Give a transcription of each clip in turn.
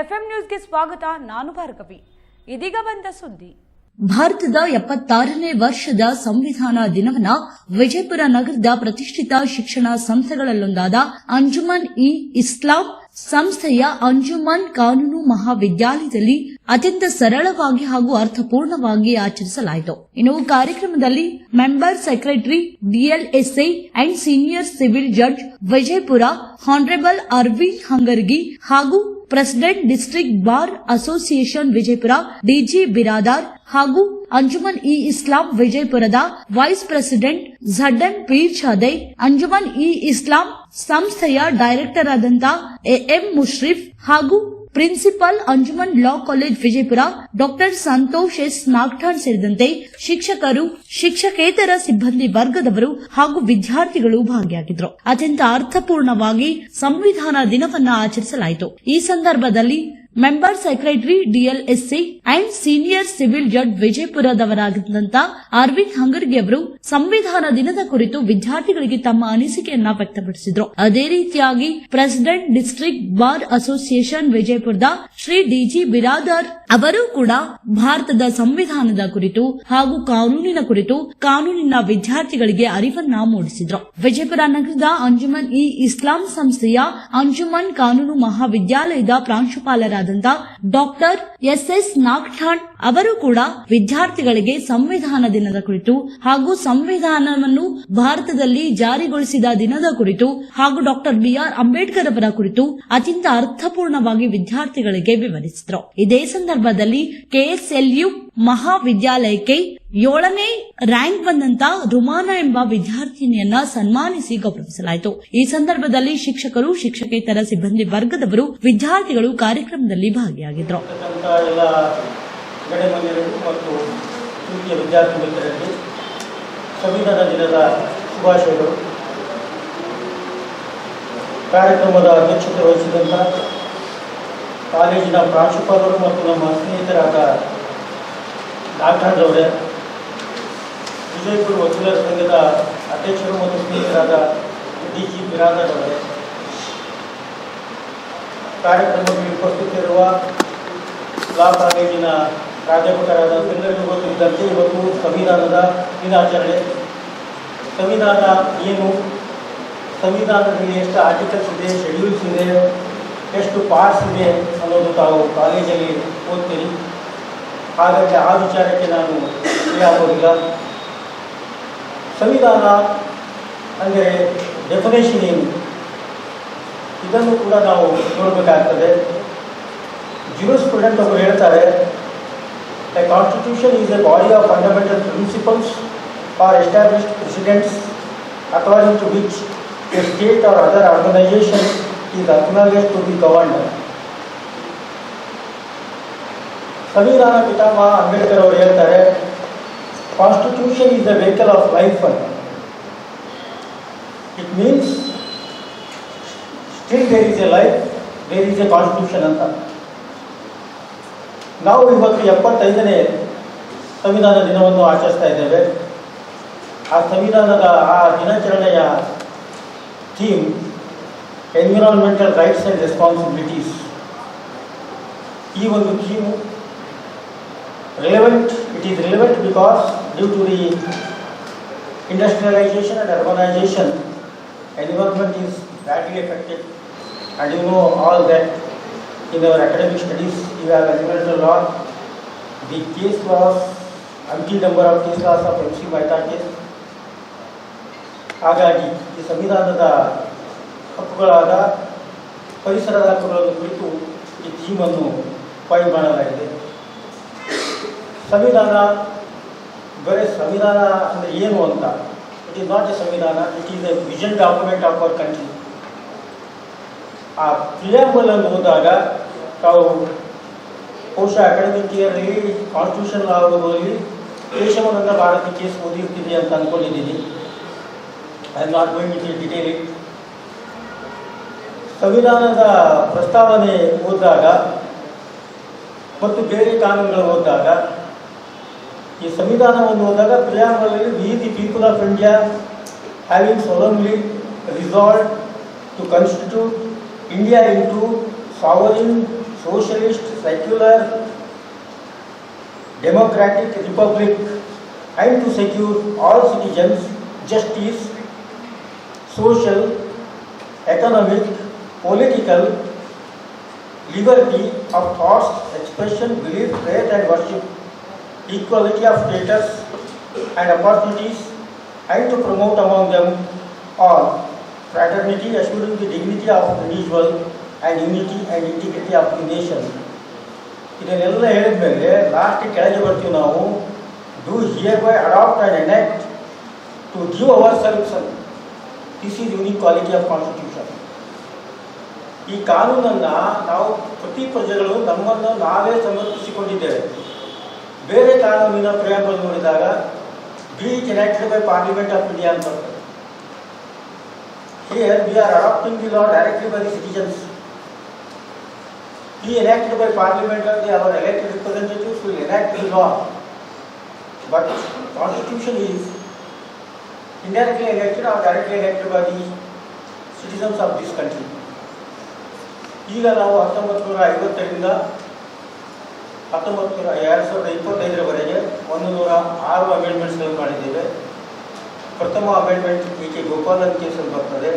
FM ನ್ಯೂಸ್ಗೆ ಸ್ವಾಗತ. ನಾನು ಭಾರ್ಗವಿ. ಇದೀಗ ಬಂದ ಸುದ್ದಿ. ಭಾರತದ 76ನೇ ವರ್ಷದ ಸಂವಿಧಾನ ದಿನವನ್ನ ವಿಜಯಪುರ ನಗರದ ಪ್ರತಿಷ್ಠಿತ ಶಿಕ್ಷಣ ಸಂಸ್ಥೆಗಳಲ್ಲೊಂದಾದ ಅಂಜುಮನ್ ಇ ಇಸ್ಲಾಂ ಸಂಸ್ಥೆಯ ಅಂಜುಮನ್ ಕಾನೂನು ಮಹಾವಿದ್ಯಾಲಯದಲ್ಲಿ ಅತ್ಯಂತ ಸರಳವಾಗಿ ಹಾಗೂ ಅರ್ಥಪೂರ್ಣವಾಗಿ ಆಚರಿಸಲಾಯಿತು. ಇನ್ನು ಕಾರ್ಯಕ್ರಮದಲ್ಲಿ member secretary DLSI and senior civil judge Vijayapura honourable Aravind Hangargi ಹಾಗೂ president district bar association Vijayapura DG Biradar ಹಾಗೂ ಅಂಜುಮನ್ ಇ ಇಸ್ಲಾಂ ವಿಜಯಪುರದ ವೈಸ್ ಪ್ರೆಸಿಡೆಂಟ್ ಝಡ್ಡನ್ ಪೀರ್ ಛಾದೈ, ಅಂಜುಮನ್ ಇ ಇಸ್ಲಾಂ ಸಂಸ್ಥೆಯ ಡೈರೆಕ್ಟರ್ ಆದಂತ ಎಎಂ ಮುಶ್ರೀಫ್ ಹಾಗೂ principal Anjuman law college Vijayapura doctor Santosh S Nagthan ಸೇರಿದಂತೆ ಶಿಕ್ಷಕರು, ಶಿಕ್ಷಕೇತರ ಸಿಬ್ಬಂದಿ ವರ್ಗದವರು ಹಾಗೂ ವಿದ್ಯಾರ್ಥಿಗಳು ಭಾಗಿಯಾಗಿದ್ದರು. ಅತ್ಯಂತ ಅರ್ಥಪೂರ್ಣವಾಗಿ ಸಂವಿಧಾನ ದಿನವನ್ನ ಆಚರಿಸಲಾಯಿತು. ಈ ಸಂದರ್ಭದಲ್ಲಿ member secretary DLSC and senior civil judge ವಿಜಯಪುರದವರಾಗಿದ್ದಂತ ಅರವಿಂದ್ ಹಂಗರ್ಗಿ ಅವರು ಸಂವಿಧಾನ ದಿನದ ಕುರಿತು ವಿದ್ಯಾರ್ಥಿಗಳಿಗೆ ತಮ್ಮ ಅನಿಸಿಕೆಯನ್ನ ವ್ಯಕ್ತಪಡಿಸಿದರು. ಅದೇ ರೀತಿಯಾಗಿ ಪ್ರೆಸಿಡೆಂಟ್ ಡಿಸ್ಟ್ರಿಕ್ಟ್ ಬಾರ್ ಅಸೋಸಿಯೇಷನ್ ವಿಜಯಪುರದ ಶ್ರೀ ಡಿಜಿ ಬಿರಾದಾರ್ ಅವರು ಕೂಡ ಭಾರತದ ಸಂವಿಧಾನದ ಕುರಿತು ಹಾಗೂ ಕಾನೂನಿನ ಕುರಿತು ಕಾನೂನಿನ ವಿದ್ಯಾರ್ಥಿಗಳಿಗೆ ಅರಿವನ್ನ ಮೂಡಿಸಿದರು. ವಿಜಯಪುರ ನಗರದ ಅಂಜುಮನ್ ಇ ಇಸ್ಲಾಂ ಸಂಸ್ಥೆಯ ಅಂಜುಮನ್ ಕಾನೂನು ಮಹಾವಿದ್ಯಾಲಯದ ಪ್ರಾಂಶುಪಾಲರಾದ ಡಾಕ್ಟರ್ ಎಸ್ಎಸ್ ನಾಗ್ಠಾಣ್ ಅವರು ಕೂಡ ವಿದ್ಯಾರ್ಥಿಗಳಿಗೆ ಸಂವಿಧಾನ ದಿನದ ಕುರಿತು ಹಾಗೂ ಸಂವಿಧಾನವನ್ನು ಭಾರತದಲ್ಲಿ ಜಾರಿಗೊಳಿಸಿದ ದಿನದ ಕುರಿತು ಹಾಗೂ ಡಾಕ್ಟರ್ ಬಿಆರ್ ಅಂಬೇಡ್ಕರ್ ಅವರ ಕುರಿತು ಅತ್ಯಂತ ಅರ್ಥಪೂರ್ಣವಾಗಿ ವಿದ್ಯಾರ್ಥಿಗಳಿಗೆ ವಿವರಿಸಿದರು. ಇದೇ ಸಂದರ್ಭದಲ್ಲಿ ಕೆಎಸ್ಎಲ್ಯು ಮಹಾವಿದ್ಯಾಲಯಕ್ಕೆ 7ನೇ ರ್ಯಾಂಕ್ ಬಂದಂತ ರುಮಾನಾ ಎಂಬ ವಿದ್ಯಾರ್ಥಿನಿಯನ್ನ ಸನ್ಮಾನಿಸಿ ಗೌರವಿಸಲಾಯಿತು. ಈ ಸಂದರ್ಭದಲ್ಲಿ ಶಿಕ್ಷಕರು, ಶಿಕ್ಷಕೇತರ ಸಿಬ್ಬಂದಿ ವರ್ಗದವರು, ವಿದ್ಯಾರ್ಥಿಗಳು ಕಾರ್ಯಕ್ರಮದಲ್ಲಿ ಭಾಗಿಯಾಗಿದ್ದರು. ಸಂವಿಧಾನ ದಿನದ ಶುಭಾಶಯಗಳು. ಕಾರ್ಯಕ್ರಮದ ಅಧ್ಯಕ್ಷತೆ ವಹಿಸಿದಂತ ಕಾಲೇಜಿನ ಪ್ರಾಂಶುಪಾಲರು ಮತ್ತು ನಮ್ಮ ಸ್ನೇಹಿತರಾದ ನಾಗರಾಜ್ ಅವರೇ, ವಿಜಯಪುರ ವಕೀಲರ ಸಂಘದ ಅಧ್ಯಕ್ಷರು ಮತ್ತು ಸ್ನೇಹಿತರಾದ ಡಿಜಿ ಬಿರಾದಾರ್ ಅವರೇ, ಕಾರ್ಯಕ್ರಮದಲ್ಲಿ ಉಪಸ್ಥಿತರಿರುವ ಲಾ ಕಾಲೇಜಿನ ಪ್ರಾಧ್ಯಾಪಕರಾದ ಎಲ್ಲರಿಗೂ ಗೊತ್ತಿದ್ದಂತೆ ಇವತ್ತು ಸಂವಿಧಾನದ ದಿನಾಚರಣೆ. ಸಂವಿಧಾನ ಏನು, ಸಂವಿಧಾನದಲ್ಲಿ ಎಷ್ಟು ಆರ್ಟಿಕಲ್ಸ್ ಇದೆ, ಶೆಡ್ಯೂಲ್ಸ್ ಇದೆ, ಎಷ್ಟು ಪಾರ್ಟ್ಸ್ ಇದೆ ಅನ್ನೋದು ತಾವು ಕಾಲೇಜಲ್ಲಿ ಓದ್ತೀರಿ. ಹಾಗಾಗಿ ಆ ವಿಚಾರಕ್ಕೆ ನಾನು ಆಗೋದಿಲ್ಲ. ಸಂವಿಧಾನ ಅಂದರೆ ಡೆಫಿನೇಷನ್ ಏನು, ಇದನ್ನು ಕೂಡ ನಾವು ನೋಡಬೇಕಾಗ್ತದೆ. ಜೂರಿಸ್ಪ್ರುಡೆಂಟ್ ಅವರು ಹೇಳ್ತಾರೆ, a constitution is a body of fundamental principles or established presidents according to which a state or other organisation is acknowledged to be governed. ಸಂವಿಧಾನ ಪಿತಾಮಹ ಅಂಬೇಡ್ಕರ್ ಅವರು ಹೇಳ್ತಾರೆ, constitution is the vehicle of life ಅಂತ. It means still there is a life, there is a constitution ಅಂತ. ನಾವು ಇವತ್ತು 75ನೇ ಸಂವಿಧಾನ ದಿನವನ್ನು ಆಚರಿಸ್ತಾ ಇದ್ದೇವೆ. ಆ ಸಂವಿಧಾನದ ಆ ದಿನಾಚರಣೆಯ theme environmental rights and responsibilities. ಈ ಒಂದು theme relevant. It is relevant because due to the industrialization and urbanization, environment is badly affected, and you know all that in our academic studies you have environmental law. The case was until number of case laws of MC Mehta case. ಹಾಗಾಗಿ ಈ ಸಂವಿಧಾನದ ಹಕ್ಕುಗಳಾದ ಪರಿಸರದ ಹಕ್ಕುಗಳನ್ನು ಕುರಿತು ಈ ಥೀಮನ್ನು file ಮಾಡಲಾಗಿದೆ. ಸಂವಿಧಾನ ಬರೀ ಸಂವಿಧಾನ ಅಂದರೆ ಏನು ಅಂತ, ಇಟ್ ಈಸ್ ನಾಟ್ ಎ ಸಂವಿಧಾನ, it is A vision document of our country. ಆ ಪ್ರಿಯಾಂಬಲ್ ಅನ್ನು ಓದಿದಾಗ ತಾವು ಬಹುಶಃ ಅಕಾಡೆಮಿಕ್ ಇಯರ್ಲಿ ಕಾನ್ಸ್ಟಿಟ್ಯೂಷನ್ ಲಾ ಓದುವಲ್ಲಿ ಕೇಶವಾನಂದ ಭಾರತಿ ಕೇಸ್ ಓದಿರ್ತೀವಿ ಅಂತ ಅಂದ್ಕೊಂಡಿದ್ದೀನಿ. I am not going in detail. ಸಂವಿಧಾನದ ಪ್ರಸ್ತಾವನೆ ಓದಿದಾಗ ಮತ್ತು ಬೇರೆ ಕಾನೂನುಗಳು ಓದಿದಾಗ, ಈ ಸಂವಿಧಾನವನ್ನು ಓದಿದಾಗ ಪ್ರಿಯಾಂಬಲಲ್ಲಿ we the people of India having solemnly resolved to constitute India into sovereign, socialist, secular, democratic republic, and to secure all citizens justice, social, economic, political, liberty of thoughts, expression, belief, faith and worship, equality of status and opportunities, and to promote among them all fraternity, assuring the dignity of individual and unity and integrity of the nation. ಇದನ್ನೆಲ್ಲ ಹೇಳಿದ್ಮೇಲೆ last ಕೆಳಗೆ ಬರ್ತೀವಿ ನಾವು, do hereby adopt and enact to give our self. This is unique quality of constitution. ಈ ಕಾನೂನನ್ನು ನಾವು ಪ್ರತಿ ಪ್ರಜೆಗಳು ನಮ್ಮನ್ನು ನಾವೇ ಸಮರ್ಪಿಸಿಕೊಂಡಿದ್ದೇವೆ. ಬೇರೆ ಕಾನೂನಿನ ಪ್ರಿಯಾಂಬಲ್ ನೋಡಿದಾಗ be it enacted by parliament of India ಅಂತ. Here we are adopting the law directly by the citizens. He enacted by parliament and our elected representatives will enact the law. But constitution is indirectly elected or directly elected by the citizens of this country. ಈಗ ನಾವು 1950ರಿಂದ 2025ರವರೆಗೆ 106 ಅಮೆಂಡ್ಮೆಂಟ್ಸ್ಗಳನ್ನು ಮಾಡಿದ್ದೇವೆ. ಪ್ರಥಮ amendment K Gopalan ಕೇಸಲ್ಲಿ ಬರ್ತದೆ.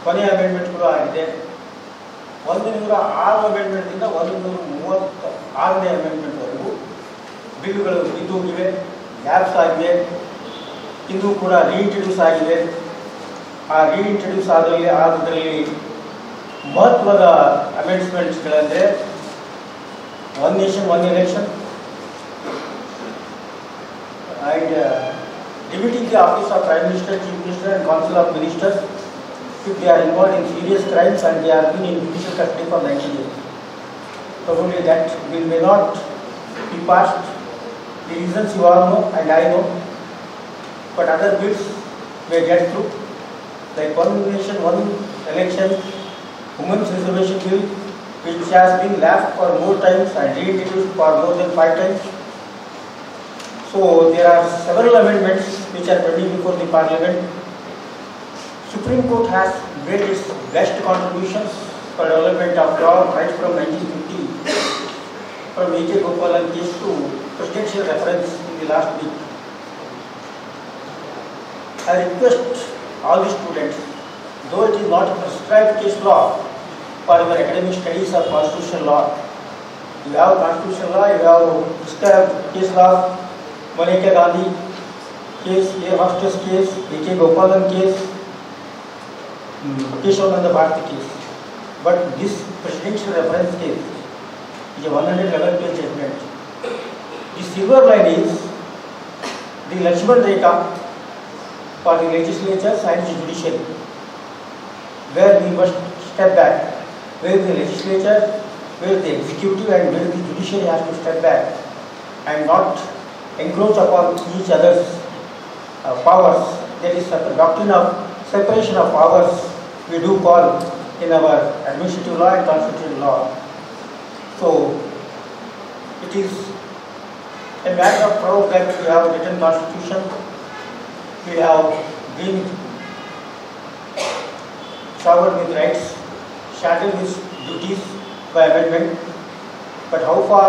ಕೊನೆಯ amendment ಕೂಡ ಆಗಿದೆ. 106 ಅಮೆಂಡ್ಮೆಂಟ್ನಿಂದ 136ನೇ ಅಮೆಂಡ್ಮೆಂಟ್ವರೆಗೂ ಬಿಲ್ಗಳು ಬಿದ್ದೋಗಿವೆ, gaps ಆಗಿವೆ, ಇಂದು ಕೂಡ ರೀಇಂಟ್ರಡ್ಯೂಸ್ ಆಗಿವೆ. ಆ ರೀಇಂಟ್ರಡ್ಯೂಸ್ ಆದರಲ್ಲಿ ಮಹತ್ವದ ಅಮೆಂಡ್ಮೆಂಟ್ಸ್ಗಳಂದರೆ one nation one election and limiting the office of prime minister, chief minister and council of ministers if they are involved in serious crimes and they are been in judicial custody for 90 days. Probably that bill may not be passed. The reasons you all know and I know, but other bills may get through, like one nation, one election, women's reservation bill, which has been lapsed for more times and reintroduced for more than 5 times. So there are several amendments which are pending before the parliament. Supreme Court has made its best contributions for development of law right from 1950, from A.K. Gopalan case to presidential reference in the last week. I request all the students, though it is not a prescribed case law for your academic studies of constitutional law, you have constitutional law, you have prescribed case law, Maneka Gandhi case, Air Hostess case, A.K. Gopalan case, Keshavananda Bharati case. But this presidential reference case is a 111-page judgment. The silver line is the Lakshman Rekha for the legislatures and the judiciary, where we must step back, where the legislature, where the executive and where the judiciary has to step back and not encroach upon each other's powers. There is a doctrine of separation of powers we do call in our administrative law and constitutional law. So it is a matter of proud that we have a written constitution. We have been showered with rights, shadowed with duties by amendment. But how far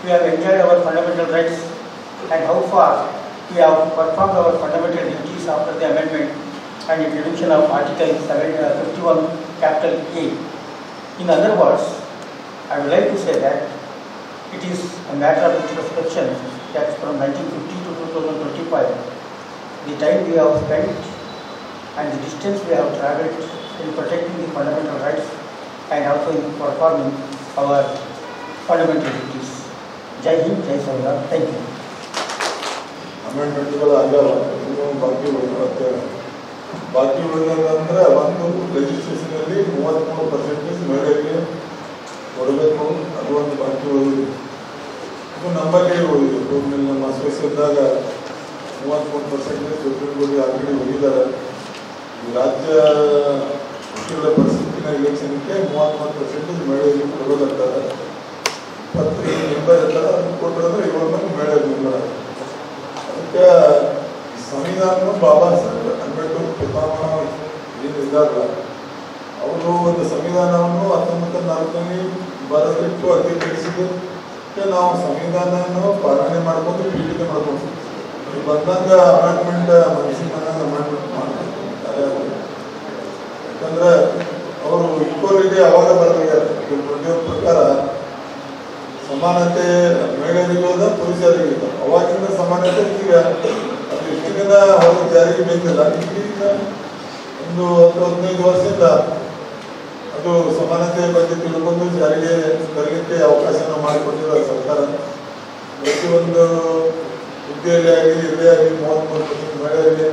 we have enjoyed our fundamental rights and how far we have performed our fundamental duties after the amendment and introduction of Article 51 capital A. In other words, I would like to say that it is a matter of introspection that from 1950 to 2025, the time we have spent and the distance we have travelled in protecting the fundamental rights and also in performing our fundamental duties. Jai Hind, Jai Samvidan. Thank you. ಅಮೆಂಡ್ಮೆಂಟ್ಗಳ ಆಗಲ್ಲ, ಇನ್ನೂ ಬಾಕಿ ಉಳಿದಿರುತ್ತೆ. ಬಾಕಿ ಉಳಿದಂದ್ರೆ ಒಂದು ಲೆಜಿಸ್ಲೇಷನಲ್ಲಿ 33% ಮಹಿಳೆಗೆ ಕೊಡಬೇಕು, ಅದು ಒಂದು ಬಾಕಿ ಉಳಿದಿದೆ. ಇದು ನಮ್ಮಲ್ಲಿ ಉಳಿದಿದೆ. ಟೋಟಲ್ ನಮ್ಮ ಸ್ಪೇಸಿದ್ದಾಗ 33% ಸುಪ್ರೀಂ ಕೋರ್ಟ್ ಆಲ್ರೆಡಿ ಹೋಗಿದ್ದಾರೆ. ಈ ರಾಜ್ಯ ವಕೀಲರ ಪರಿಸ್ಥಿತಿನ ಎಲೆಕ್ಷನ್ಗೆ 33% ಮಹಿಳೆಗೆ ಕೊಡೋದಂತಾರೆ. 20 ಮೆಂಬರ್ ಇರ್ತಾರೆ, ಅದನ್ನು ಕೊಟ್ಟಿರೋದ್ರೆ 7 ಮಂದಿ ಮಹಿಳೆ ಮೆಂಬರ್. ಅದಕ್ಕೆ ಸಂವಿಧಾನ ಬಾಬಾ ಸಾಹೇಬ್ ಅಂಬೇಡ್ಕರ್ ಪಿತಾಮಹ ಏನಿದ್ದಾರಲ್ಲ, ಅವರು ಒಂದು ಸಂವಿಧಾನವನ್ನು 19 ಮಾರ್ಗದಲ್ಲಿ ಬರದಿಟ್ಟು ಅಧಿಕರಿಸಿದ್ದು ನಾವು ಸಂವಿಧಾನವನ್ನು ಪಾಲನೆ ಮಾಡ್ಕೊಂಡು ಪೀಠಿಕೆ ಮಾಡ್ಕೊಂಡು ಬಂದಂಗ ಅಮೆಂಡ್ಮೆಂಟ್ ಮನಸ್ಸಿನ ಅಮೆಂಡ್ಮೆಂಟ್ ಮಾಡ್ತಾರೆ. ಯಾಕಂದ್ರೆ ಅವರು ಈಕ್ವಾಲಿಟಿ ಅವಾಗ ಬರಲಿಲ್ಲ ಪ್ರಕಾರ ಸಮಾನತೆ ಮಹಿಳೆಯರಿಗೋದ ಪುರುಷರಿಗೋದ ಅವಾಗಿಂದ ಸಮಾನತೆ ಈಗ ಅದು ಇಷ್ಟು ದಿನ ಅವರು ಜಾರಿಗೆ ಬೇಕಿಲ್ಲ. ಈಗ ಒಂದು 10-15 ವರ್ಷದಿಂದ ಅದು ಸಮಾನತೆಯ ಬಗ್ಗೆ ತಿಳ್ಕೊಂಡು ಜಾರಿಗೆ ತರಲಿಕ್ಕೆ ಅವಕಾಶನ ಮಾಡಿಕೊಟ್ಟಿರೋ ಸರ್ಕಾರ. ಪ್ರತಿಯೊಂದು ಹುದ್ದೆಯಲ್ಲಿ ಆಗಲಿ ಇಲ್ಲೇ ಆಗಲಿ 33% ಮಹಿಳೆಯರಿಗೆ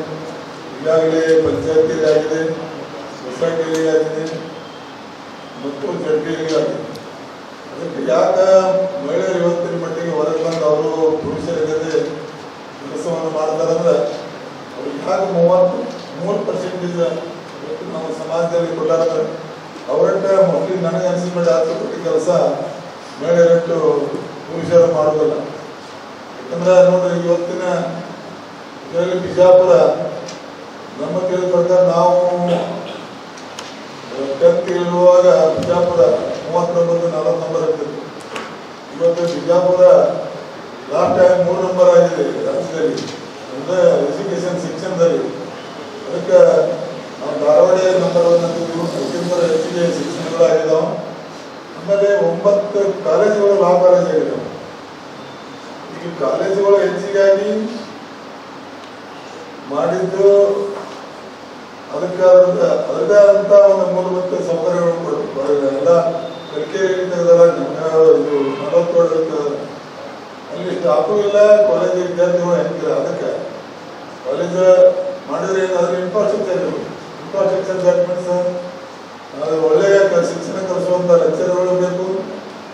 ಈಗಾಗಲೇ ಪಂಚಾಯತಿಯಲ್ಲಿ ಆಗಿದೆ, ಸೊಸೈಟಿಯಲ್ಲಿ ಆಗಿದೆ ಮತ್ತು ಜಡ್ಪಿಯಲ್ಲಿ ಆಗಿದೆ. ಅದಕ್ಕೆ ಯಾಕೆ ಮಹಿಳೆಯರು ಇವತ್ತಿನ ಮಟ್ಟಿಗೆ ಹೊರಗೆ ಬಂದು ಅವರು ಪುರುಷರಿಗದೆ ಕೆಲಸವನ್ನು ಮಾಡ್ತಾರೆ ಅಂದ್ರೆ ಅವ್ರಿಗೆ ಯಾಕೆ 33% ನಾವು ಸಮಾಜದಲ್ಲಿ ಕೊಟ್ಟಾರೆ ಅವರಂತೆ ಮೊದಲು ನನಗೆ ಅನಿಸಿದ ಆತ್ಮಪಟ್ಟಿ ಕೆಲಸ ಮಹಿಳೆಯರಟ್ಟು ಪುರುಷರು ಮಾಡೋದಿಲ್ಲ. ಯಾಕಂದ್ರೆ ನೋಡ್ರಿ ಇವತ್ತಿನ ಇದರಲ್ಲಿ ಬಿಜಾಪುರ ನಮ್ಮ ತಿಳಿದ ಪ್ರಕಾರ ನಾವು 10th ಇರುವಾಗ ಬಿಜಾಪುರ 39-40 ನಂಬರ್ ಆಗ್ತಿತ್ತು. ಇವತ್ತು ಬಿಜಾಪುರ ಲಾಸ್ಟ್ ಟೈಮ್ 3 ನಂಬರ್ ಆಗಿದೆ ರಾಜ್ಯದಲ್ಲಿ, ಅಂದ್ರೆ ಎಜುಕೇಶನ್ ಸೆಕ್ಷನ್ದಲ್ಲಿ. ಅದಕ್ಕೆ ನಾವು ಧಾರವಾಡ ನಂಬರ್ 1 ಅಂತಿದ್ವು, ಅದಕ್ಕಿಂತ ಹೆಚ್ಚಿಗೆ ಶಿಕ್ಷಣಗಳಾಗಿದ್ದಾವೆ. ಆಮೇಲೆ 9 ಕಾಲೇಜುಗಳು ಲಾ ಕಾಲೇಜ್ ಆಗಿದ್ದಾವೆ. ಈಗ ಕಾಲೇಜುಗಳು ಹೆಚ್ಚಿಗಾಗಿ ಮಾಡಿದ್ದು ಅದಕ್ಕೆ ಅಂತ ಒಂದು ಮೂಲಭೂತ ಸೌಕರ್ಯಗಳು ಎಲ್ಲ ಕಲಿಕೆಯಲ್ಲಿ ತೆಗೆದಲ್ಲ. ಇದು 47 ಅಲ್ಲಿ ಸ್ಟಾಫು ಇಲ್ಲ, ಕಾಲೇಜ್ ವಿದ್ಯಾರ್ಥಿಗಳು ಹೆಂಗಿಲ್ಲ. ಅದಕ್ಕೆ ಕಾಲೇಜ್ ಮಾಡಿದ್ರೆ ಏನಾದರೂ ಇನ್ಫ್ರಾಸ್ಟ್ರಕ್ಚರ್ ಡೆವಲಪ್ಮೆಂಟ್ಸ್, ಅದು ಒಳ್ಳೆಯ ಶಿಕ್ಷಣ ಕಲಿಸುವಂಥ ಲೆಕ್ಚರ್ಗಳು ಬೇಕು.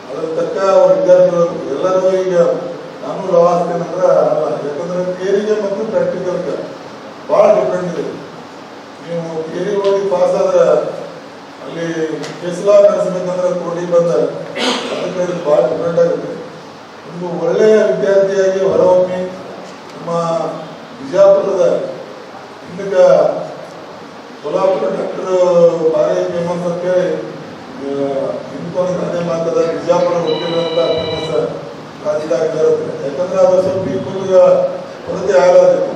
ಅದ್ರ ತಕ್ಕ ವಿದ್ಯಾರ್ಥಿಗಳು ಎಲ್ಲರೂ ಈಗ ನಾನು ಲಾ ಆಗ್ತೇನಂದ್ರೆ ಅಲ್ಲ. ಯಾಕಂದ್ರೆ ಥಿಯರಿಗೆ ಮತ್ತು ಪ್ರಾಕ್ಟಿಕಲ್ಗೆ ಭಾಳ ಡಿಫ್ರೆಂಟ್ ಇದೆ. ನೀವು ಥಿಯರಿ ಓದಿ ಪಾಸ್ ಆದ್ರೆ ಅಲ್ಲಿ ಕೇಸ್ ಲಾ ನಡೆಸಬೇಕಂದ್ರೆ ಕೋಟಿ ಬಂದ ಅದಕ್ಕೆ ಭಾಳ ಡಿಫ್ರೆಂಟ್ ಆಗುತ್ತೆ. ಒಂದು ಒಳ್ಳೆಯ ವಿದ್ಯಾರ್ಥಿಯಾಗಿ ಹೊರಹೊಮ್ಮಿ ನಮ್ಮ ಬಿಜಾಪುರದ ಹಿಂದಕ್ಕೆ ಕೊಲ್ಹಾಪುರ ಡಾಕ್ಟರ್ ಭಾರಿ ಫೇಮಸ್ ಅಂತ ಹೇಳಿ ಹಿಂದ್ಕೊಂಡು ಕಡೆ ಮಾತದ ಬಿಜಾಪುರ ಹೋಗಿರುವಂಥ ಫೇಮಸ್ ರಾಜ್ಯದಾಗ ಇರುತ್ತೆ. ಯಾಕಂದ್ರೆ ಅದು ಸ್ವಲ್ಪ ಈಗ ಕೊರತೆ ಆಗಬೇಕು.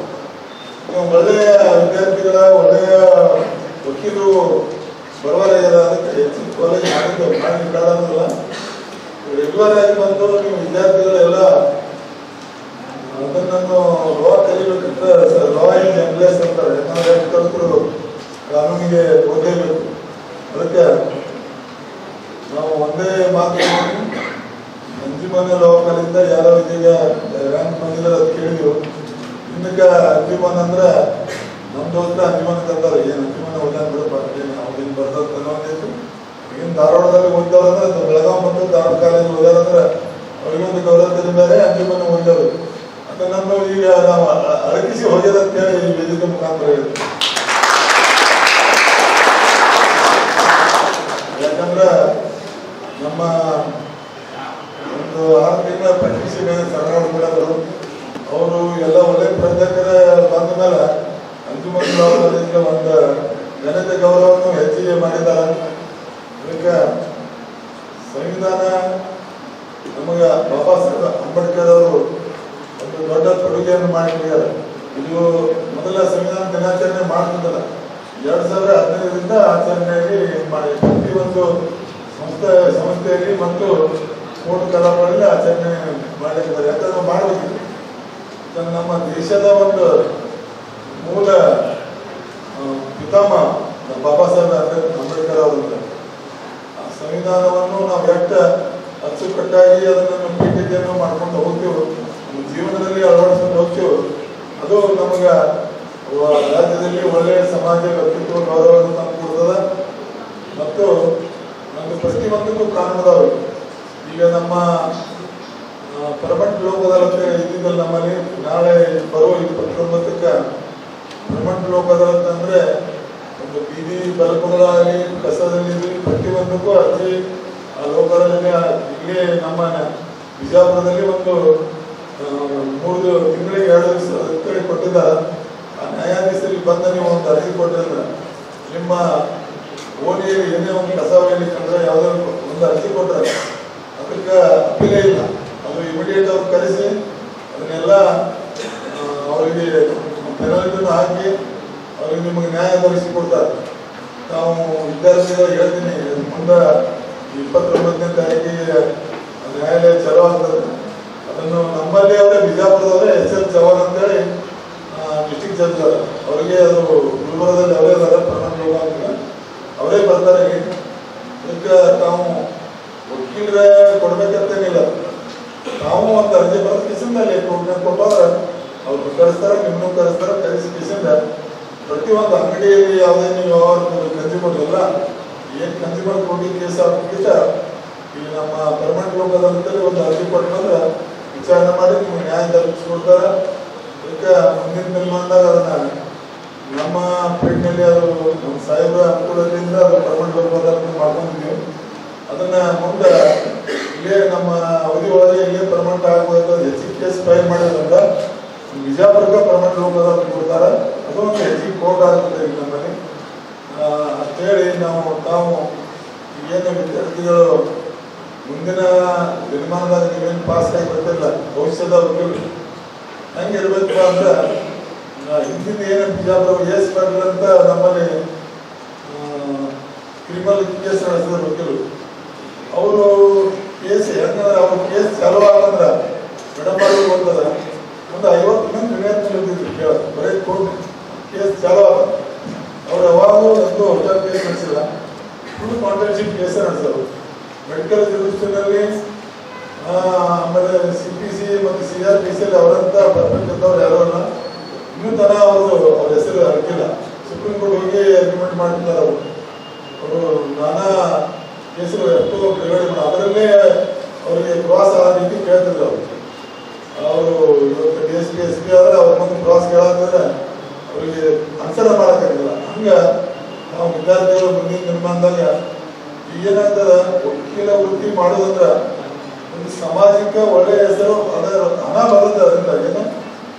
ಒಳ್ಳೆಯ ವಿದ್ಯಾರ್ಥಿಗಳ ಒಳ್ಳೆಯ ವಕೀಲರು ಬಡವರಾಗ್ಯಾರ. ಅದಕ್ಕೆ ಹೆಚ್ಚಿನ ಕಾಲೇಜ್ ಮಾಡಿ ಕಾಡೋದಿಲ್ಲ. ರೆಗ್ಯುಲರ್ ಆಗಿ ಬಂದು ನೀವು ವಿದ್ಯಾರ್ಥಿಗಳೆಲ್ಲ ಅದನ್ನು ಲಾ ಕಲಿಬೇಕಂತ ಲಾ ಇನ್ ಎಂಪ್ಲಾಯ್ಸ್ ಅಂತಾರೆ. ಯಾಕಂದ್ರೆ ಕಲಿತರು ಕಾನೂನಿಗೆ ಓದಲೇಬೇಕು. ಅದಕ್ಕೆ ನಾವು ಒಂದೇ ಮಾತು ಅಂಜುಮನ್ ಲಾ ಕಾಲೇಜಿಂದ ಯಾರೋ ಇದೀಗ ರ್ಯಾಂಕ್ ಬಂದಿಲ್ಲ ಅದು ಕೇಳಿದ್ವು. ಇನ್ನಕ್ಕೆ ಅಂಜುಮನ್ ಅಂದ್ರೆ ನಮ್ಮ ದೋಸ್ತ ಅಂಜುಮನ್ ಅಂತಾರೆ. ಏನು ಅಂಜುಮನ್ ಓದಾನ್ ಬಿಡಪ್ಪ, ಅವ್ರೇನು ಬರ್ತದೆ ಅನ್ನೋದಿತ್ತು. ಈಗಿನ ಧಾರವಾಡದಲ್ಲಿ ಓದಿದವ್ರಂದ್ರೆ ಬೆಳಗಾವಿ ಮತ್ತು ಧಾರವಾಡ ಕಾಲೇಜ್ ಓದ್ಯಾರಂದ್ರೆ ಅವ್ರಿಗೊಂದು ಗೌರವದಲ್ಲಿ ಬೇರೆ, ಅಂಜುಮನ್ ಓದಿದವರು ಅಂತ ನಮ್ಮ ಈಗ ನಾವು ಅಡಗಿಸಿ ಹೋಗ್ಯದಂತ ಹೇಳಿ ಈ ವೇದಿಕೆ ಮುಖಾಂತರ ಹೇಳಿದ್ವಿ. ಯಾಕಂದ್ರೆ ನಮ್ಮ ಒಂದು 6 ತಿಂಗಳ ಪ್ರಾಕ್ಟೀಸ್ ಸರ್ಕಾರ ಬಿಡೋರು ಅವರು ಎಲ್ಲ ಒಳ್ಳೆ ಪ್ರಾಧ್ಯಾಪಕರ ಬಂದ ಮೇಲೆ ಅಂಜುಮನ್ ಲಾ ಕಾಲೇಜಿಗೆ ಒಂದು ಜನತೆ ಗೌರವವನ್ನು ಹೆಚ್ಚಿಗೆ ಮಾಡಿದ್ದಾರೆ. ಅದಕ್ಕೆ ಸಂವಿಧಾನ ನಮಗೆ ಬಾಬಾ ಸಾಹೇಬ್ ಅಂಬೇಡ್ಕರ್ ಅವರು ಒಂದು ದೊಡ್ಡ ಕೊಡುಗೆಯನ್ನು ಮಾಡಿದ್ದಾರೆ. ಇದು ಮೊದಲ ಸಂವಿಧಾನ ದಿನಾಚರಣೆ ಮಾಡ್ತಿದ್ದಲ್ಲ, 2015ರಿಂದ ಆಚರಣೆಯಾಗಿ ಮಾಡಿ ಪ್ರತಿಯೊಂದು ಸಂಸ್ಥೆಯಲ್ಲಿ ಮತ್ತು ಕೋರ್ಟ್ ಕಲಾಪಗಳಲ್ಲಿ ಆಚರಣೆ ಮಾಡಿದ್ದಾರೆ. ಯಾಕಂದ್ರೆ ಮಾಡಬೇಕಿತ್ತು. ನಮ್ಮ ದೇಶದ ಒಂದು ಮೂಲ ಪಿತಾಮಹ ಬಾಬಾ ಸಾಹೇಬ್ ಅಂಬೇಡ್ಕರ್ ಅವರಿಂದ ಸಂವಿಧಾನವನ್ನು ನಾವು ಎಷ್ಟು ಅಚ್ಚುಕಟ್ಟಾಗಿ ಅದನ್ನು ಪೀಠಿಕೆಯನ್ನು ಮಾಡ್ಕೊಂಡು ಹೋಗ್ತೀವಿ, ಜೀವನದಲ್ಲಿ ಅಳವಡಿಸ್ಕೊಂಡು ಹೋಗ್ತೀವಿ, ಅದು ನಮಗೆ ರಾಜ್ಯದಲ್ಲಿ ಒಳ್ಳೆಯ ಸಮಾಜ ವ್ಯಕ್ತಿತ್ವ ಗೌರವವನ್ನು ತಂದು ಕೊಡ್ತದೆ. ಮತ್ತು ನಮಗೆ ಪ್ರತಿಯೊಂದಕ್ಕೂ ಕಾನೂನದಾವೆ. ಈಗ ನಮ್ಮ ಪರ್ಮನೆಂಟ್ ಲೋಕ ಅದಾಲತ್ ಇದ್ದಿದ್ದಲ್ಲಿ ನಮ್ಮಲ್ಲಿ ನಾಳೆ ಬರುವ 29ಕ್ಕೆ ಪರ್ಮನೆಂಟ್ ಲೋಕ ಅದಾಲತ್ ಅಂದ್ರೆ ಒಂದು ಬೀದಿ ಬಲಕುಗಳಾಗಲಿ ಕಸದಲ್ಲಿ ಪ್ರತಿಯೊಂದಕ್ಕೂ ಅರ್ಜಿ ಆ ಲೋಕದಲ್ಲಿ ಇಲ್ಲೇ ನಮ್ಮ ಬಿಜಾಪುರದಲ್ಲಿ ಒಂದು 3 ತಿಂಗಳಿಗೆ 2 ದಿವಸ ಕೊಟ್ಟಿದ್ದಾರೆ. ಆ ನ್ಯಾಯಾಧೀಶರಿಗೆ ಬಂದ ನೀವು ಒಂದು ಅರ್ಜಿ ಕೊಟ್ಟಿದ್ರೆ ನಿಮ್ಮ ಓಣಿಯಲ್ಲಿ ಏನೇ ಒಂದು ಕಸ ಒಯ್ಯಲಿಕ್ಕಂದ್ರೆ ಯಾವುದೋ ಒಂದು ಅರ್ಜಿ ಕೊಟ್ಟರೆ ಅದಕ್ಕೆ ಅಪೀಲೇ ಇಲ್ಲ. ಅದು ಇಮಿಡಿಯೇಟ್ ಅವ್ರು ಕರೆಸಿ ಅದನ್ನೆಲ್ಲ ಅವರಿಗೆ ಪೆನಾಲ್ಟಿನೂ ಹಾಕಿ ಅವ್ರಿಗೆ ನಿಮಗೆ ನ್ಯಾಯ ಒದಗಿಸಿಕೊಡ್ತಾರೆ. ನಾವು ವಿದ್ಯಾರ್ಥಿಗಳು ಹೇಳ್ತೀನಿ, ಮುಂದೆ 29ನೇ ತಾರೀಕಿಗೆ ನ್ಯಾಯಾಲಯ ಚಲೋ ಆಗ್ತದೆ. ಅದನ್ನು ನಮ್ಮಲ್ಲಿ ಅವರೇ ಬಿಜಾಪುರದವರೇ SL ಚವಾನ್ ಅಂತೇಳಿ ಡಿಸ್ಟಿಕ್ ಜಡ್ಜ್ ಅವರಿಗೆ ಅದು ಗುಲ್ಬರ್ಗದಲ್ಲಿ ಅವರೇ ಅದಾರ, ಪ್ರಮಾಣ ಯೋಗ ಅವರೇ ಬರ್ತಾರೆ. ಅದಕ್ಕೆ ನಾವು ವಕೀಲರೇ ಕೊಡ್ಬೇಕಂತೇನಿಲ್ಲ, ನಾವು ಒಂದು ಅರ್ಜಿ ಬರೋದು ಕಿಸಿಂದಲ್ಲಿ ಕೊಟ್ಟೋದ್ರೆ ಅವ್ರು ಕರೆಸ್ತಾರೆ, ನಿಮ್ಮನ್ನು ಕರೆಸ್ತಾರೆ. ಕರೆಸಿ ಕಿಸಿಂದ ಪ್ರತಿಯೊಂದು ಅಂಗಡಿಯಲ್ಲಿ ಯಾವುದೇ ನೀವು ವ್ಯವಹಾರ ಕನ್ಸ್ಯೂಮರ್ ಎಲ್ಲ ಏನು ಕನ್ಸ್ಯೂಮರ್ ಕೋರ್ಟಿಗೆ ಕೇಸ್ ಹಾಕಿಬಿಟ್ಟ ಇಲ್ಲಿ ನಮ್ಮ ಪರ್ಮನೆಂಟ್ ಲೋಕದಲ್ಲಿ ಒಂದು ಅರ್ಜಿ ಕೊಟ್ಟಂದ್ರೆ ವಿಚಾರಣೆ ಮಾಡಿ ನಿಮ್ಗೆ ನ್ಯಾಯ ದೊರಕಿಸ್ಕೊಡ್ತಾರೆ. ಅದಕ್ಕೆ ಮುಂದಿನ ದಿನಮಾನದಾಗ ಅದನ್ನ ನಮ್ಮ ಪೀಠನಲ್ಲಿ ಅದು ನಮ್ಮ ಸಾಹೇಬರ ಅನುಕೂಲತೆಯಿಂದ ಅದು ಪರ್ಮನೆಂಟ್ ಲೋಕದಲ್ಲಿ ಮಾಡ್ಕೊಂಡಿದ್ದೀವಿ. ಅದನ್ನ ಮುಂದೆ ಇಲ್ಲೇ ನಮ್ಮ ಅವಧಿ ಒಳಗೆ ಇಲ್ಲೇ ಪರ್ಮನೆಂಟ್ ಆಗಬೇಕು. ಹೆಚ್ಚಿಗೆ ಕೇಸ್ ಫೈಲ್ ಮಾಡಿದ್ರಿಂದ ಬಿಜಾಪುರಕ್ಕೆ ಪರ್ಮನೆಂಟ್ ಲೋಕದಲ್ಲಿ ಕೊಡ್ತಾರೆ. ಅದು ಒಂದು ಹೆಚ್ಚಿಗೆ ಕೋರ್ಟ್ ಆಗ್ತದೆ ನಮ್ಮಲ್ಲಿ ಅಂತೇಳಿ ತಾವು ಏನು ವಿದ್ಯಾರ್ಥಿಗಳು ಮುಂದಿನ ದಿನಮಾನದಾಗ ನೀವೇನು ಪಾಸ್ ಆಗಿ ಬರ್ತಿಲ್ಲ, ಭವಿಷ್ಯದ ವಕೀಲರು ಹೆಂಗೆ ಇರಬೇಕು ಅಂದ್ರೆ ಹಿಂದಿನ ಏನು ಬಿಜಾಪುರ ಎಸ್ ಪಾಟೀಲ್ ಅಂತ ನಮ್ಮಲ್ಲಿ ಕ್ರಿಮಿನಲ್ ಕೇಸ್ ನಡೆಸಿದ ವಕೀಲರು, ಅವರು ಕೇಸ್ ಹೆಂಗಂದ್ರೆ ಅವ್ರ ಕೇಸ್ ಚಾಲೂ ಆಗಂದ್ರೆ ಮೇಡಮ್ ಅವ್ರಿಗೆ ಹೋಗ್ತದ ಒಂದು 50 ಮಂದಿ ವಿದ್ಯಾರ್ಥಿಗಳು ಕೇಳೋದು ಬರೀ ಕೋರ್ಟ್ ಕೇಸ್ ಚಾಲೂ ಆಗ ಅವ್ರು ಯಾವಾಗೂ ಒಂದು ಹೋಟೆಲ್ ಕೇಸ್ ನಡೆಸಿಲ್ಲ, ಫುಲ್ ಕಾಂಟ್ರಾಕ್ಟ್ಶಿಪ್ ಕೇಸೇ ನಡೆಸೋರು. ಮೆಡಿಕಲ್ ಜುಡಿಷಿಯರಿ ಆಮೇಲೆ CPC ಮತ್ತು CRPC ಅವರಂತ ಪರ್ಫೆಕ್ಟ್ ಇದ್ದವ್ರು ಯಾರು ಅಲ್ಲ. ಇನ್ನೂ ತನ ಅವ್ರ ಹೆಸರು ಹಾಕಿಲ್ಲ. ಸುಪ್ರೀಂ ಕೋರ್ಟ್ ಹೋಗಿ ಅಗ್ರಿಮೆಂಟ್ ಮಾಡಿರ್ತಾರೆ. ಅವರು ನಾನಾ ಕೇಸುಗಳು ಎಷ್ಟೋ ಬಿಡುಗಡೆ ಮಾಡಿ ಅದರಲ್ಲೇ ಅವರಿಗೆ ಕ್ರಾಸ್ ಆ ರೀತಿ ಕೇಳ್ತಿದ್ರು. ಅವರು ಇವತ್ತು DSP ಆದರೆ ಅವ್ರ ಮುಂದೆ ಕ್ರಾಸ್ ಕೇಳಾದ್ರೆ ಅವರಿಗೆ ಆನ್ಸರ್ ಮಾಡೋಕ್ಕಾಗಿಲ್ಲ. ಹಂಗೆ ನಾವು ವಿದ್ಯಾರ್ಥಿಗಳು ಮುಂದಿನ ದಿನಮಾನದಾಗ ಏನಾಗ್ತದೆ, ವಕೀಲ ವೃತ್ತಿ ಮಾಡೋದಂದ್ರೆ ಒಂದು ಸಮಾಜಕ್ಕೆ ಒಳ್ಳೆಯ ಹೆಸರು, ಅದರ ಹಣ ಬರುತ್ತೆ. ಅದರಿಂದ ಏನು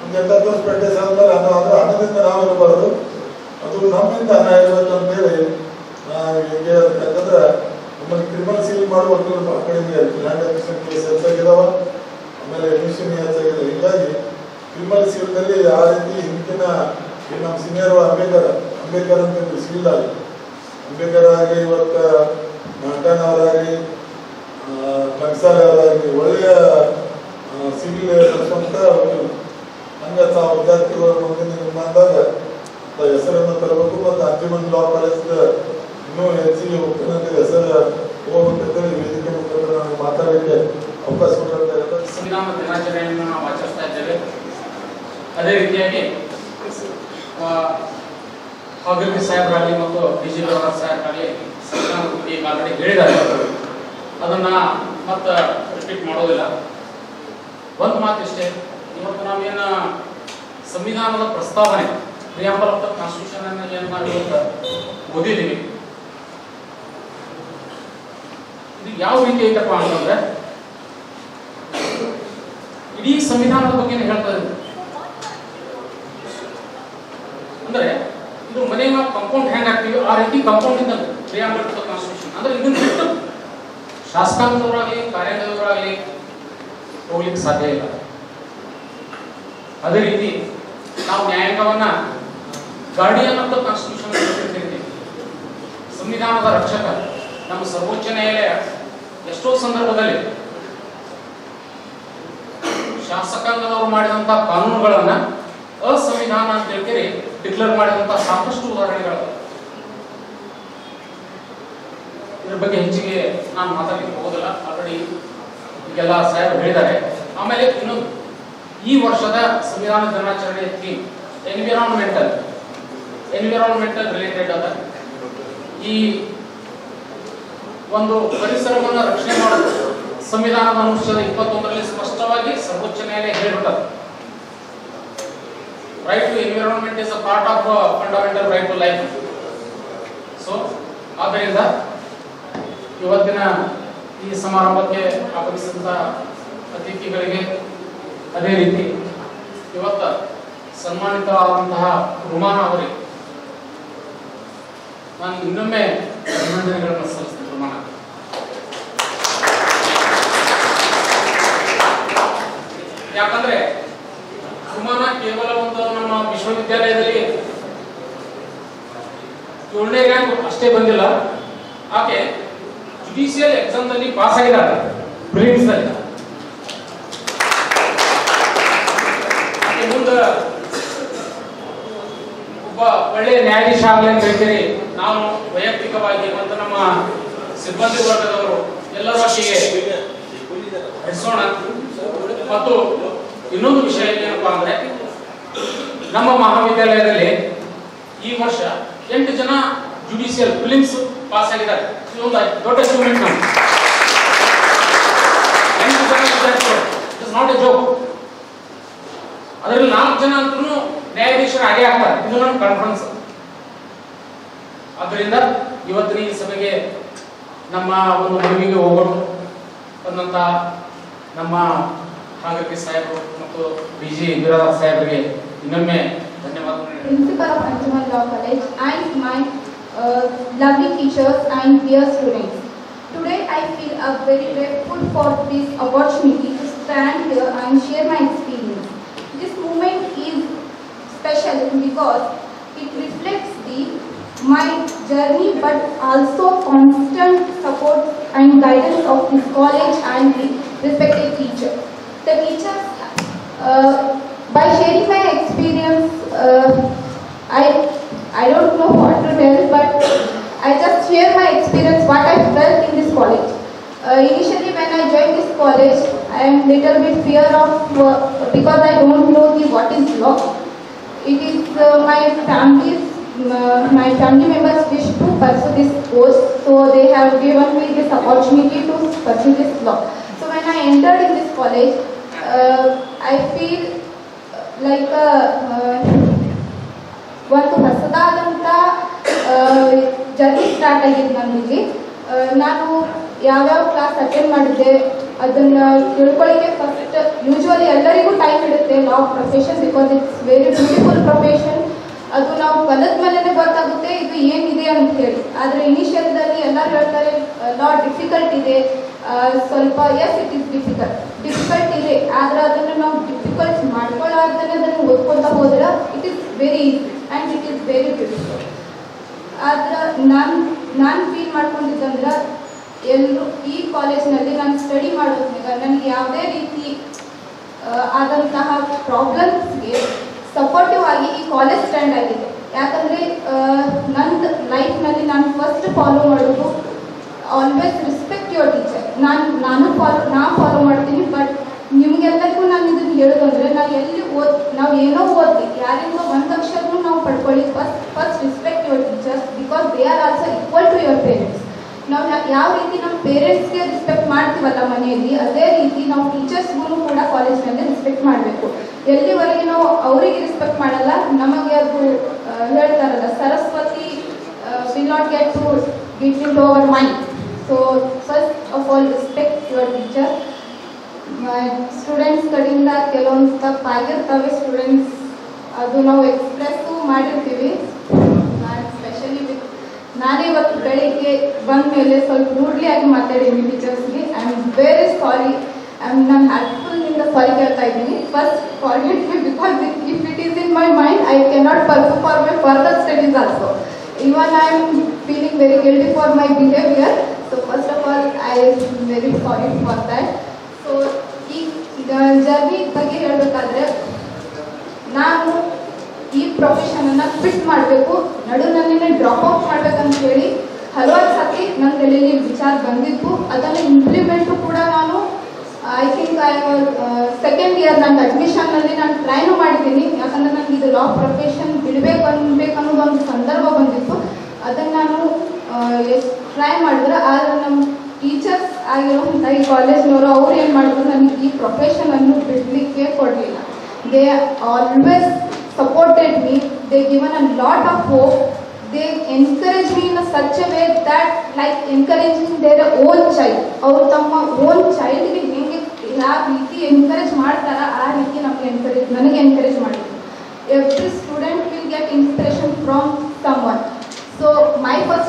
ಒಂದು 8 ವರ್ಷ ಪೆಟ್ಟೆ ಆದ್ಮೇಲೆ ಹಣ ಅಂದ್ರೆ ಹಣದಿಂದ ನಾವು ಇರಬಾರ್ದು, ಅದು ನಮ್ಮಿಂದ ಹಣ ಇರಬೇಕು ಅಂತೇಳಿ ಹೀಗೆ. ಯಾಕಂದ್ರೆ ನಮ್ಮಲ್ಲಿ ಕ್ರಿಮಿನಲ್ ಸೀಲ್ ಮಾಡುವ ವಕೀಲರು ಆ ಕಡಿಮೆ ಲ್ಯಾಂಡ್ ಅಕ್ವಿಸಿಷನ್ ಕೇಸ್ ಹೆಚ್ಚಾಗಿದಾವ, ಆಮೇಲೆ ಎಮಿಷನ್ ಹೆಚ್ಚಾಗಿದೆ. ಹೀಗಾಗಿ ಕ್ರಿಮಿನಲ್ ಸೀಲ್ನಲ್ಲಿ ಆ ರೀತಿ ಹಿಂದಿನ ನಮ್ಮ ಸೀನಿಯರ್ ಅಂಬೇಡ್ಕರ್ ಅಂತ ಸೀಲ್ ಆಗಿ ಅಂಬೇಡ್ಕರ್ ಆಗಿ ಇವತ್ತು ಮಂಟನ್ ಅವರಾಗಲಿ ಕಂಸಾಲೆ ಅವರಾಗಲಿ ಒಳ್ಳೆಯ ಸಿವಿಲ್ ನಡೆಸುವಂತ ಹಂಗೆ ತಾವು ವಿದ್ಯಾರ್ಥಿಗಳು ಮುಂದಿನ ನಿರ್ಮಾಣದಾಗ ಹೆಸರನ್ನು ತರಬೇಕು. ಮತ್ತು ಅಂಜುಮನ್ ಲಾ ಕಾಲೇಜ್ ಇನ್ನೂ ಹೆಚ್ಚಿಗೆ ಹೋಗ್ತಾನಂತ ಹೆಸರು ಹೋಗ್ಬೇಕಂತೇಳಿ ವೇದಿಕೆ ಮುಖಾಂತರ ನನಗೆ ಮಾತಾಡಲಿಕ್ಕೆ ಅವಕಾಶ ಕೊಟ್ಟಿರ್ತಾರೆ. ಸಂವಿಧಾನ ದಿನಾಚರಣೆಯನ್ನು ನಾವು ಆಚರಿಸ್ತಾ ಇದ್ದೇವೆ. ಅದೇ ರೀತಿಯಾಗಿ ಅಭಿವೃದ್ಧಿ ಸಾಹೇಬರಾಗಲಿ ಮತ್ತು DG ಸಾಹೇಬರಾಗಲಿ ಸಂವಿಧಾನ ಬಗ್ಗೆ ಆಲ್ರೆಡಿ ಹೇಳಿದ್ದಾರೆ, ಅದನ್ನ ಮತ್ತೆ ರಿಪೀಟ್ ಮಾಡೋದಿಲ್ಲ. ಒಂದು ಮಾತಿಷ್ಟೇ, ಇವತ್ತು ನಾವೇನು ಸಂವಿಧಾನದ ಪ್ರಸ್ತಾವನೆ ಪ್ರಿಯಾಂಬಲ್ ಆಫ್ ದ ಕಾನ್ಸ್ಟಿಟ್ಯೂಷನ್ ಅನ್ನು ಏನು ನಾವು ಇವತ್ತು ಓದಿದ್ದೀವಿ, ಇದು ಯಾವ ರೀತಿ ಐತಪ್ಪ ಅಂತಂದ್ರೆ ಇಡೀ ಸಂವಿಧಾನದ ಬಗ್ಗೆ ಹೇಳ್ತಾ ಇದೆ. ಅಂದ್ರೆ ಇದು ಮನೆ ಕಂಪೌಂಡ್ ಹ್ಯಾಂಗ್ ಆಗ್ತೀವಿ ಆ ರೀತಿ ಕಂಪೌಂಡ್ ಇಂದ ಪ್ರಿಯಾಂಬಲ್ ಆಫ್ ದ ಕಾನ್ಸ್ಟಿಟ್ಯೂಷನ್ ಅಂದ್ರೆ ಇದನ್ನ ಬಿಟ್ಟು ಶಾಸಕಾಂಗದವರಾಗಲಿ ಕಾರ್ಯಾಂಗದವರಾಗಲಿ ಹೋಗ್ಲಿಕ್ಕೆ ಸಾಧ್ಯ ಇಲ್ಲ. ಅದೇ ರೀತಿ ನಾವು ನ್ಯಾಯಾಂಗವನ್ನ ಗಾರ್ಡಿಯನ್ ಆಫ್ ದ ಕಾನ್ಸ್ಟಿಟ್ಯೂಷನ್ ಅಂತ ಕರಿತೀವಿ. ಸಂವಿಧಾನದ ರಕ್ಷಕ ನಮ್ಮ ಸರ್ವೋಚ್ಚ ನ್ಯಾಯಾಲಯ ಎಷ್ಟೋ ಸಂದರ್ಭದಲ್ಲಿ ಶಾಸಕಾಂಗದವರು ಮಾಡಿದಂತ ಕಾನೂನುಗಳನ್ನ ಅಸಂವಿಧಾನ ಅಂತ ಹೇಳ್ತೀರಿ ಡಿಕ್ಲೇರ್ ಮಾಡಿದಂತ ಸಾಕಷ್ಟು ಉದಾಹರಣೆಗಳು. ಇದ್ರ ಬಗ್ಗೆ ಹೆಚ್ಚಿಗೆ ನಾನು ಮಾತಾಡಲಿಕ್ಕೆ ಹೋಗೋದಿಲ್ಲ, ಆಲ್ರೆಡಿ ಈಗೆಲ್ಲ ಸಾಹೇಬರು ಹೇಳಿದ್ದಾರೆ. ಆಮೇಲೆ ಇನ್ನೊಂದು, ಈ ವರ್ಷದ ಸಂವಿಧಾನ ದಿನಾಚರಣೆ ಥೀಮ್ ಎನ್ವಿರಾನ್ಮೆಂಟಲ್ ರಿಲೇಟೆಡ್ ಅದ. ಈ ಒಂದು ಪರಿಸರವನ್ನು ರಕ್ಷಣೆ ಮಾಡೋದು ಸಂವಿಧಾನದ ಅನುಚ್ಛೇದ 21ರಲ್ಲಿ ಸ್ಪಷ್ಟವಾಗಿ ಸರ್ವೋಚ್ಚ ನ್ಯಾಯಾಲಯ ಹೇಳಿಬಿಟ್ಟது. Right to environment is a part of fundamental right to life. So ಆದ್ದರಿಂದ ಇವತ್ತಿನ ಈ ಸಮಾರಂಭಕ್ಕೆ ಆಗಮಿಸಿದಂತ ಅತಿಥಿಗಳಿಗೆ, ಅದೇ ರೀತಿ ಇವತ್ತ ಸನ್ಮಾನಿತರಾದಂತಹ ರುಮಾನ ಅವರಿಗೆ ನಾನು ಇನ್ನೊಮ್ಮೆ ಅಭಿನಂದನೆಗಳನ್ನು ಸಲ್ಲಿಸ್ತೀನಿ. ರುಮಾನ ವಿಶ್ವವಿದ್ಯಾಲಯದಲ್ಲಿ 7ನೇ ರ್ಯಾಂಕ್ ಅಷ್ಟೇ ಬಂದಿಲ್ಲ, ಆಕೆ ಜುಡಿಷಿಯಲ್ ಎಕ್ಸಾಮ್ ನಲ್ಲಿ ಪಾಸ್ ಆಗಿದ್ದಾರೆ. ಪ್ರಿಲಿಮ್ಸ್ ನಲ್ಲಿ ಆಕೆ ಮುಂದೆ ಒಬ್ಬ ಒಳ್ಳೆಯ ನ್ಯಾಯಾಧೀಶ ಆಗಲಿ ಅಂತ ಹೇಳ್ತೀರಿ. ನಾವು ವೈಯಕ್ತಿಕವಾಗಿ ಮತ್ತು ನಮ್ಮ ಸಿಬ್ಬಂದಿ ವರ್ಗದವರು ಎಲ್ಲರೂ ಆಕೆಗೆ ನಡೆಸೋಣ. ಮತ್ತು ಇನ್ನೊಂದು ವಿಷಯ ಏನಪ್ಪಾ ಅಂದ್ರೆ, ನಮ್ಮ ಮಹಾವಿದ್ಯಾಲಯದಲ್ಲಿ ಈ ವರ್ಷ 8 ಜನ ಜುಡಿಷಿಯಲ್ ಫಿಲಿಮ್ಸ್ ಪಾಸ್ ಆಗಿದ್ದಾರೆ. ಇದೊಂದು ದೊಡ್ಡ ಅಚೀವ್ಮೆಂಟ್. ನಾವು 8 ಜನ ವಿದ್ಯಾರ್ಥಿಗಳು, ಇಟ್ಸ್ ನಾಟ್ ಎ ಜೋಕ್. ಅದರಲ್ಲಿ 4 ಜನ ಅಂತೂ ನ್ಯಾಯಾಧೀಶರು ಆಗೇ ಆಗ್ತಾರೆ. ಇದು ನಮ್ಮ ಕಾನ್ಫರೆನ್ಸ್. ಆದ್ದರಿಂದ ಇವತ್ತಿನ ಈ ಸಭೆಗೆ ನಮ್ಮ ಒಂದು ಮನವಿಗೆ ಹೋಗೋಣ ಬಂದಂತ ನಮ್ಮ ಹಾಗರ್ಕಿ ಸಾಹೇಬರು ಮತ್ತು ಡಿಜಿ ಬಿರಾದಾರ್ ಸಾಹೇಬರಿಗೆ ಇನ್ನೊಮ್ಮೆ ಧನ್ಯವಾದಗಳು. Principal of Anjuman Law College and my lovely teachers and dear students. Today I feel very grateful for this opportunity to stand here and share my experience. This moment is special because it reflects my journey, but also constant support and guidance of this college and the respected teachers. The teachers, by sharing my experience, I don't know what to tell, but I just share my experience, what I felt in this college. Initially when I joined this college, I am little bit fear of because I don't know what is law. It is my family members wish to pursue this course, so they have given me this opportunity to pursue this law. So when I entered in this college, I feel like ಒಂದು ಹೊಸದಾದಂಥ journey start ಆಗಿದೆ ನನಗೆ. ನಾನು ಯಾವ್ಯಾವ class attend ಮಾಡಿದ್ದೆ ಅದನ್ನು ತಿಳ್ಕೊಳ್ಳಿಕ್ಕೆ first usually ಎಲ್ಲರಿಗೂ time ಇಡುತ್ತೆ law profession, because it's very beautiful profession. ಅದು ನಾವು ಕಲಿತ ಮೇಲೆ ಗೊತ್ತಾಗುತ್ತೆ ಇದು ಏನಿದೆ ಅಂತ ಹೇಳಿ. ಆದರೆ ಇನಿಷಿಯಲ್ದಲ್ಲಿ ಎಲ್ಲರೂ ಹೇಳ್ತಾರೆ ಲಾ ಡಿಫಿಕಲ್ಟ್ ಇದೆ, ಸ್ವಲ್ಪ ಎಸ್ ಇಟ್ ಇಸ್ ಡಿಫಿಕಲ್ಟ್ ಇದೆ, ಆದರೆ ಅದನ್ನು ನಾವು ಡಿಫಿಕಲ್ಟ್ ಮಾಡ್ಕೊಳ್ಳಾರ್ದೇ ಅದನ್ನು ಓದ್ಕೊಳ್ತಾ ಹೋದ್ರೆ it is very easy and it is very beautiful. ಆದ್ರೆ ನಾನು ಫೀಲ್ ಮಾಡ್ಕೊಂಡಿದ್ದಂದ್ರೆ ಎಲ್ಲರೂ ಈ ಕಾಲೇಜ್ನಲ್ಲಿ ನಾನು ಸ್ಟಡಿ ಮಾಡೋದ್ನಾಗ ನನಗೆ ಯಾವುದೇ ರೀತಿ ಆದಂತಹ ಪ್ರಾಬ್ಲಮ್ಸ್ಗೆ ಸಪೋರ್ಟಿವ್ ಆಗಿ ಈ ಕಾಲೇಜ್ ಸ್ಟ್ಯಾಂಡ್ ಆಗಿದೆ. ಯಾಕಂದರೆ ನನ್ನ ಲೈಫ್ನಲ್ಲಿ ನಾನು ಫಸ್ಟ್ ಫಾಲೋ ಮಾಡೋದು ಆಲ್ವೇಸ್ ರೆಸ್ಪೆಕ್ಟ್ ಯುವರ್ ಟೀಚರ್. ನಾನು ಫಾಲೋ ಮಾಡ್ತೀನಿ. ಬಟ್ ನಿಮಗೆಲ್ಲರಿಗೂ ನಾನು ಇದನ್ನು ಹೇಳೋದಂದರೆ ನಾವು ಏನೋ ಓದ್ಲಿ, ಯಾರಿಂದ ಒಂದು ಅಕ್ಷರನೂ ನಾವು ಪಡ್ಕೊಳ್ಳಿ, first respect your teachers, because they are also equal to your parents. ನಾವು ಯಾವ ರೀತಿ ನಮ್ಮ ಪೇರೆಂಟ್ಸ್ಗೆ ರೆಸ್ಪೆಕ್ಟ್ ಮಾಡ್ತೀವಲ್ಲ ಮನೆಯಲ್ಲಿ, ಅದೇ ರೀತಿ ನಾವು ಟೀಚರ್ಸ್ಗೂ ಕೂಡ ಕಾಲೇಜ್ನಲ್ಲಿ ರೆಸ್ಪೆಕ್ಟ್ ಮಾಡಬೇಕು. ಎಲ್ಲಿವರೆಗೆ ನಾವು ಅವರಿಗೆ ರೆಸ್ಪೆಕ್ಟ್ ಮಾಡಲ್ಲ, ನಮಗೆ ಅದು ಹೇಳ್ತಾರಲ್ಲ Saraswati will not get into our mind. So first of all respect your teacher. Students ಕಡೆಯಿಂದ ಕೆಲವೊಂದು ತಪ್ಪಾಗಿರ್ತವೆ, ಸ್ಟೂಡೆಂಟ್ಸ್ ಅದು ನಾವು ಎಕ್ಸ್ಪ್ರೆಸ್ಸು ಮಾಡಿರ್ತೀವಿ. ಸ್ಪೆಷಲಿ ನಾನೇ ಇವತ್ತು ಬೆಳಿಗ್ಗೆ ಬಂದ ಮೇಲೆ ಸ್ವಲ್ಪ ರೂಡ್ಲಿ ಆಗಿ ಮಾತಾಡೀನಿ ಟೀಚರ್ಸ್ಗೆ. I am very sorry. ನಾನು ಹಾರ್ಟ್ಫುಲ್ನಿಂದ ಸಾರಿ ಕೇಳ್ತಾ ಇದ್ದೀನಿ. First forget me, because if it is in my mind I can not pursue for my further studies also. Even I am feeling very guilty for my behavior. So first of all, I am very sorry for that. So ಈ journey ಬಗ್ಗೆ ಹೇಳಬೇಕಾದ್ರೆ ನಾನು ಈ ಪ್ರೊಫೆಷನನ್ನು quit ಮಾಡಬೇಕು, ನಡುನಲ್ಲಿನೇ drop out ಮಾಡಬೇಕಂತ ಹೇಳಿ ಹಲವಾರು ಸತಿ ನನ್ನ ತಲೆಯಲ್ಲಿ ವಿಚಾರ ಬಂದಿತ್ತು. ಅದನ್ನು ಇಂಪ್ಲಿಮೆಂಟು ಕೂಡ ನಾನು ಐ ಥಿಂಕ್ ಸೆಕೆಂಡ್ ಇಯರ್ ನನ್ನ ಅಡ್ಮಿಷನ್ನಲ್ಲಿ ನಾನು ಟ್ರೈನು ಮಾಡಿದ್ದೀನಿ. ಯಾಕಂದರೆ ನನಗೆ ಇದು ಲಾ ಪ್ರೊಫೆಷನ್ ಬಿಡಬೇಕನ್ನೋದು ಒಂದು ಸಂದರ್ಭ ಬಂದಿತ್ತು. ಅದನ್ನು ನಾನು ಎಷ್ಟು ಟ್ರೈ ಮಾಡಿದ್ರೆ, ಆದರೆ ನಮ್ಮ ಟೀಚರ್ಸ್ ಆಗಿರೋಂಥ ಈ ಕಾಲೇಜ್ನವರು ಅವ್ರು ಏನು ಮಾಡಿದ್ರು, ನನಗೆ ಈ ಪ್ರೊಫೆಷನನ್ನು ಬಿಡಲಿಕ್ಕೆ ಕೊಡಲಿಲ್ಲ. They always supported me, they given a lot of hope. They encourage me in a such a way that like encouraging their own child. ಅವರು ತಮ್ಮ ಓನ್ ಚೈಲ್ಡ್ಗೆ ಹೆಂಗೆ ಯಾವ ರೀತಿ ಎನ್ಕರೇಜ್ ಮಾಡ್ತಾರ ಆ ರೀತಿ ನನಗೆ ಎನ್ಕರೇಜ್ ಮಾಡಿದ್ರು. Every student will get inspiration from someone. So my first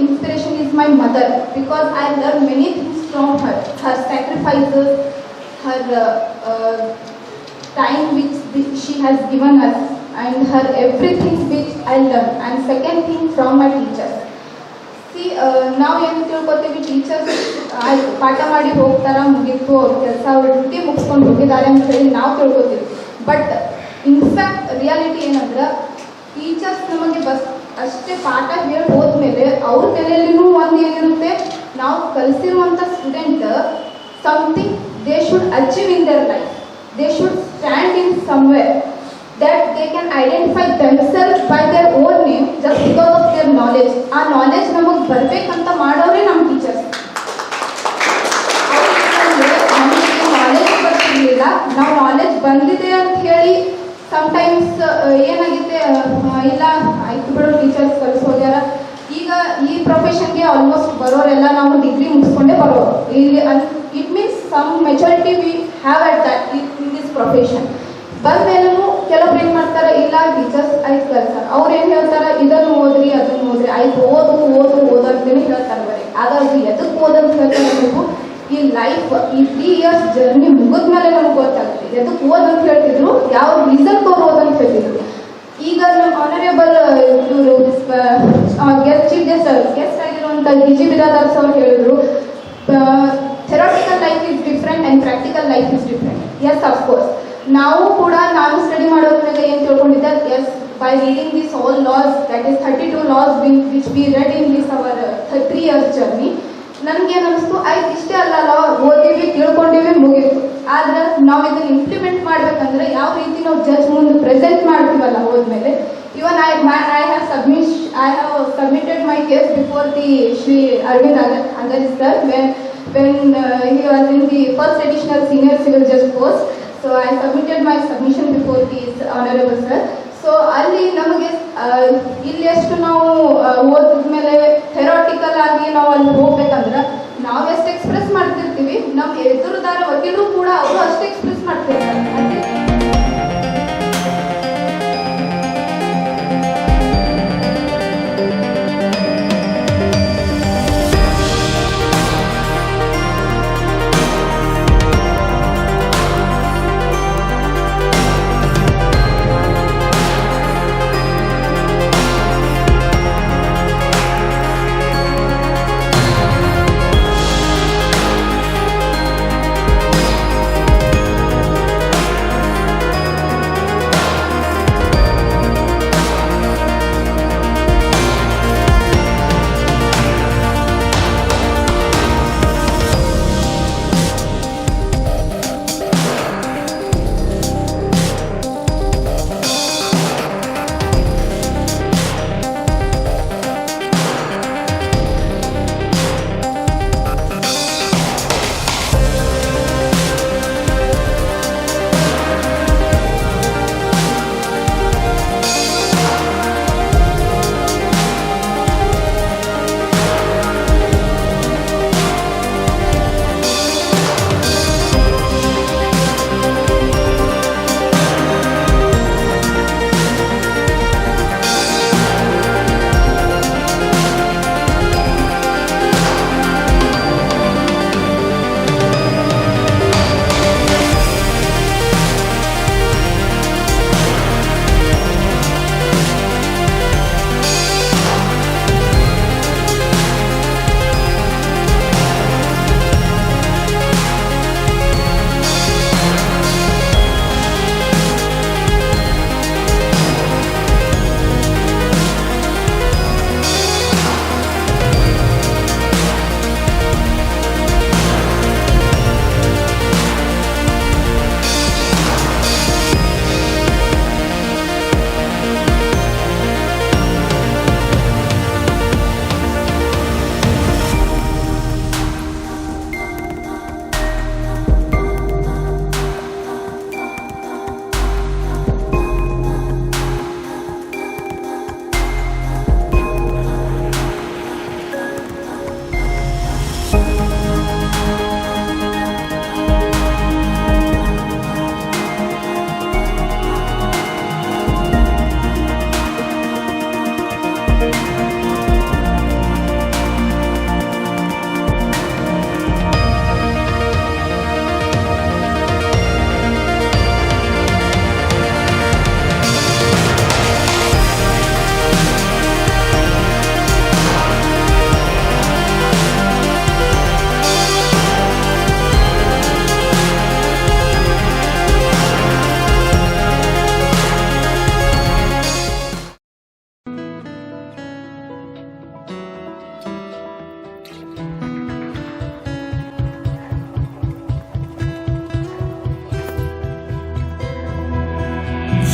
inspiration is my mother, because I learned many things from her sacrifices, her time which she has given us. and her everything which I learn. And second thing from my teachers. See, ನಾವು ಏನು ತಿಳ್ಕೊತೀವಿ, teachers ಆಯ್ತು ಪಾಠ ಮಾಡಿ ಹೋಗ್ತಾರ, ಮುಗೀತು, ಅವ್ರ ಕೆಲಸ ಅವ್ರ ಡ್ಯೂಟಿ ಮುಗಿಸ್ಕೊಂಡು ಹೋಗಿದ್ದಾರೆ ಅಂತ ಹೇಳಿ ನಾವು ತಿಳ್ಕೊತೀವಿ. ಬಟ್ ಇನ್ಫ್ಯಾಕ್ಟ್ ರಿಯಾಲಿಟಿ ಏನಂದ್ರೆ ಟೀಚರ್ಸ್ ನಮಗೆ ಅಷ್ಟೇ ಪಾಠ ಹೇಳಿ ಹೋದ್ಮೇಲೆ ಅವ್ರ ತಲೆಯಲ್ಲಿನೂ ಒಂದು ಏನಿರುತ್ತೆ, ನಾವು ಕಲಿಸಿರುವಂಥ student something they should achieve in their life, they should stand in somewhere that they can identify themselves by their own name just because of their knowledge. ಆ ನಾಲೆಜ್ ನಮಗೆ ಬರಬೇಕಂತ ಮಾಡೋರೇ ನಮ್ಮ ಟೀಚರ್ಸ್. ನಮಗೆ ನಾಲೆಜ್ ಬರ್ತಿರ್ಲಿಲ್ಲ, ನಾವು ನಾಲೆಜ್ ಬಂದಿದೆ ಅಂತ ಹೇಳಿ ಸಮ್ಟೈಮ್ಸ್ ಏನಾಗಿದೆ, ಇಲ್ಲ ಆಯ್ತು ಬಿಡು ಟೀಚರ್ಸ್ ಕಲಿಸೋಗ್ಯಾರ. ಈಗ ಈ ಪ್ರೊಫೆಷನ್ಗೆ ಆಲ್ಮೋಸ್ಟ್ ಬರೋರೆಲ್ಲ ನಾವು ಡಿಗ್ರಿ ಮುಗಿಸ್ಕೊಂಡೇ ಬರೋರು. ಇಲ್ಲಿ it means some maturity we have at that in this profession. ಬಂದ್ಮೇಲೂ ಕೆಲವ್ರು ಏನು ಮಾಡ್ತಾರೆ, ಇಲ್ಲ ಟೀಚರ್ಸ್ ಆಯ್ತು ಕಲ್ತಾರೆ, ಅವ್ರು ಏನು ಹೇಳ್ತಾರೆ, ಇದನ್ನು ಓದ್ರಿ ಅದನ್ನು ಓದ್ರಿ, ಆಯ್ತು ಓದು ಅಂತೇಳಿ ಹೇಳ್ತಾರೆ ಬರೀ. ಆದ್ರೆ ಅದು ಎದಕ್ಕೆ ಓದಂತ ಹೇಳ್ತಾರೆ, ನೀವು ಈ ಲೈಫ್ ಈ 3 years ಜರ್ನಿ ಮುಗಿದ್ಮೇಲೆ ನಮ್ಗೆ ಗೊತ್ತಾಗ್ತದೆ ಎದಕ್ಕೆ ಓದಂತ ಹೇಳ್ತಿದ್ರು, ಯಾವ ರೀಸನ್ ಅವ್ರು ಓದಂತ ಹೇಳ್ತಿದ್ರು. ಈಗ ನಮ್ಮ ಆನರೇಬಲ್ ಇವರು ಚೀಫ್ ಗೆಸ್ಟ್ ಆಗಿರುವಂಥ DG ಬಿರಾದಾರ್ ಅವ್ರು ಹೇಳಿದ್ರು, theoretical life is different and practical life is different. Yes of course ನಾವು ಕೂಡ ನಾನು ಸ್ಟಡಿ ಮಾಡೋದ್ರಾಗ ಏನು ತಿಳ್ಕೊಂಡಿದ್ದೆ, as by reading this all laws, that is 32 laws which we read in this our 3 years ಜರ್ನಿ, ನನಗೇನು ಅನಿಸ್ತು, ಆಯ್ತು ಇಷ್ಟೇ ಅಲ್ಲ ಲಾ ಓದಿವಿ ತಿಳ್ಕೊಂಡಿವಿ ಮುಗೀತು. ಆದ್ರೆ ನಾವು ಇದನ್ನು ಇಂಪ್ಲಿಮೆಂಟ್ ಮಾಡ್ಬೇಕಂದ್ರೆ ಯಾವ ರೀತಿ ನಾವು ಜಡ್ಜ್ ಮುಂದೆ ಪ್ರೆಸೆಂಟ್ ಮಾಡ್ತೀವಲ್ಲ ಹೋದ್ಮೇಲೆ. Even I have submitted my case before the Shri Aravind Angari sir when he was in the first additional senior civil judge post. So I submitted my submission before his honorable sir. So ಅಲ್ಲಿ ನಮಗೆ ಇಲ್ಲಿ ಎಷ್ಟು ನಾವು ಓದಿದ್ಮೇಲೆ theoretical ಆಗಿ ನಾವು ಅಲ್ಲಿ ಹೋಗ್ಬೇಕಂದ್ರೆ ನಾವು ಎಷ್ಟು ಎಕ್ಸ್ಪ್ರೆಸ್ ಮಾಡ್ತಿರ್ತೀವಿ, ನಮ್ಮ ಎದುರುದಾರ ವಕೀಲರು ಕೂಡ ಅವರು ಅಷ್ಟು ಎಕ್ಸ್ಪ್ರೆಸ್ ಮಾಡ್ತಿರ್ತಾರೆ. ಅದೇ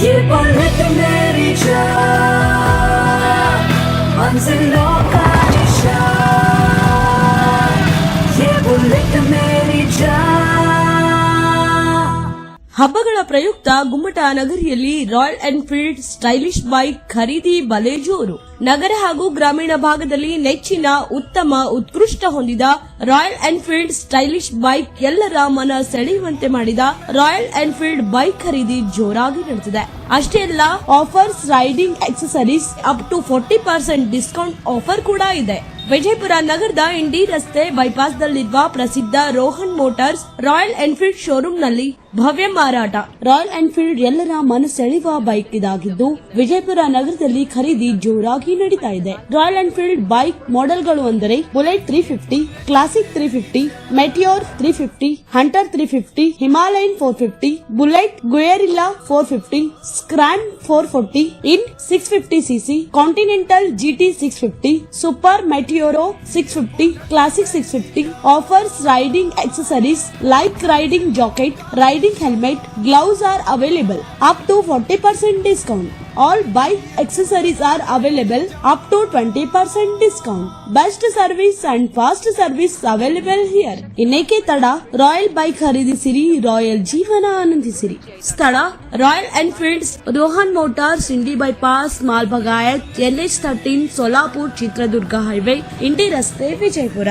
ये बुलेट मेरी जान, मंजिलों का निशान, ये बुलेट मेरी जान। ಹಬ್ಬಗಳ ಪ್ರಯುಕ್ತ ಗುಮ್ಮಟ ನಗರಿಯಲ್ಲಿ ರಾಯಲ್ ಎನ್ಫೀಲ್ಡ್ ಸ್ಟೈಲಿಶ್ ಬೈಕ್ ಖರೀದಿ ಬಲೆ ಜೋರು. ನಗರ ಹಾಗೂ ಗ್ರಾಮೀಣ ಭಾಗದಲ್ಲಿ ನೆಚ್ಚಿನ ಉತ್ತಮ ಉತ್ಕೃಷ್ಟ ಹೊಂದಿದ ರಾಯಲ್ ಎನ್ಫೀಲ್ಡ್ ಸ್ಟೈಲಿಶ್ ಬೈಕ್ ಎಲ್ಲರ ಮನ ಸೆಳೆಯುವಂತೆ ಮಾಡಿದ ರಾಯಲ್ ಎನ್ಫೀಲ್ಡ್ ಬೈಕ್ ಖರೀದಿ ಜೋರಾಗಿ ನಡೆದಿದೆ. ಅಷ್ಟೇ ಅಲ್ಲ, offers, riding accessories up to 40% discount offer ಕೂಡ ಇದೆ. ವಿಜಯಪುರ ನಗರದ ಇಂಡಿ ರಸ್ತೆ ಬೈಪಾಸ್ನಲ್ಲಿರುವ ಪ್ರಸಿದ್ಧ ರೋಹನ್ ಮೋಟಾರ್ಸ್ ರಾಯಲ್ ಎನ್ಫೀಲ್ಡ್ ಶೋರೂಂನಲ್ಲಿ ಭವ್ಯ ಮಾರಾಟ. ರಾಯಲ್ ಎನ್ಫೀಲ್ಡ್ ಎಲ್ಲರ ಮನಸೆಳೆಯುವ ಬೈಕ್ ಇದಾಗಿದ್ದು ವಿಜಯಪುರ ನಗರದಲ್ಲಿ ಖರೀದಿ ಜೋರಾಗಿ ನಡೀತಾ ಇದೆ. ರಾಯಲ್ ಎನ್ಫೀಲ್ಡ್ ಬೈಕ್ ಮಾಡೆಲ್ಗಳು ಅಂದರೆ Bullet 350, Classic 350, Meteor 350, Hunter 350, Himalayan 450, Bullet Guerrilla 450, Scram 440, in 650cc, Continental GT 650, Super Meteor 650, Classic 650. Offers, riding accessories like riding jacket, riding helmet, gloves are available up to 40% discount. All bike accessories are available up to 20% discount. Best service and fast service available here. ಇನ್ನೇಕೆ ತಡ, royal bike ಖರೀದಿಸಿರಿ, royal ಜೀವನ ಆನಂದಿಸಿರಿ. ಸ್ಥಳ Royal Enfield's Rohan Motors, Indi bypass, Malbagayat, NH13, Solapur Chitradurga highway, Indi ರಸ್ತೆ, ವಿಜಯಪುರ.